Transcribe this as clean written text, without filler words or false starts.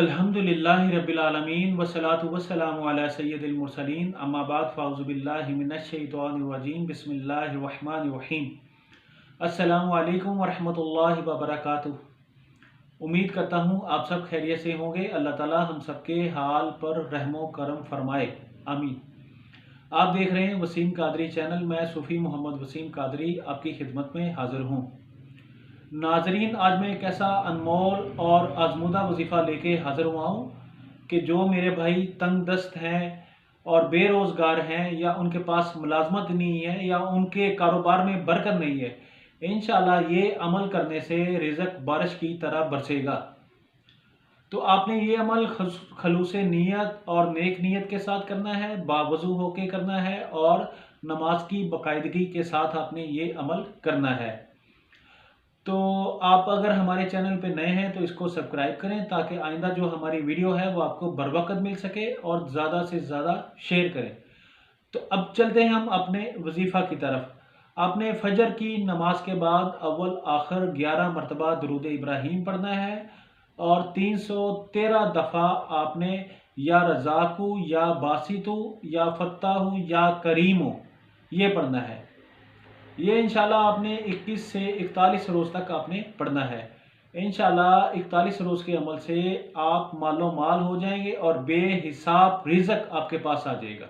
अल्हम्दुलिल्लाहि रब्बिल आलमीन वस्सलातु वस्सलामु अला सय्यिदिल मुरसलीन अम्मा बाद फ़ाऊज़ु बिल्लाहि मिनश शैतानिर रजीम बिस्मिल्लाहिर रहमानिर रहीम। अस्सलामु अलैकुम व रहमतुल्लाहि व बरकातुहू। उम्मीद करता हूँ आप सब खैरियत से होंगे। अल्लाह ताला हम सबके हाल पर रहमो करम फरमाए, आमीन। आप देख रहे हैं वसीम कादरी चैनल। मैं सूफ़ी मोहम्मद वसीम कादरी आपकी खिदमत में हाज़िर हूँ। नाजरीन, आज मैं एक ऐसा अनमोल और आजमूदा वजीफ़ा लेके हाज़िर हुआ हूँ कि जो मेरे भाई तंग दस्त हैं और बेरोज़गार हैं, या उनके पास मुलाजमत नहीं है, या उनके कारोबार में बरकत नहीं है, इंशाअल्लाह ये अमल करने से रिज़्क़ बारिश की तरह बरसेगा। तो आपने ये अमल खलूस नीयत और नेक नीयत के साथ करना है, बावज़ू होके करना है, और नमाज की बाकायदगी के साथ आपने ये अमल करना है। तो आप अगर हमारे चैनल पे नए हैं तो इसको सब्सक्राइब करें, ताकि आइंदा जो हमारी वीडियो है वो आपको बर वक्त मिल सके, और ज़्यादा से ज़्यादा शेयर करें। तो अब चलते हैं हम अपने वजीफ़ा की तरफ। आपने फजर की नमाज के बाद अव्वल आखिर 11 मरतबा दुरूद इब्राहीम पढ़ना है, और 313 दफ़ा आपने या रज़ाकू, या बासितू, या फत्ताहू, या करीमो ये पढ़ना है। ये इंशाल्लाह आपने 21 से 41 रोज़ तक आपने पढ़ना है। इंशाल्लाह 41 रोज़ के अमल से आप मालो माल हो जाएंगे और बेहिसाब रिज़्क़ आपके पास आ जाएगा।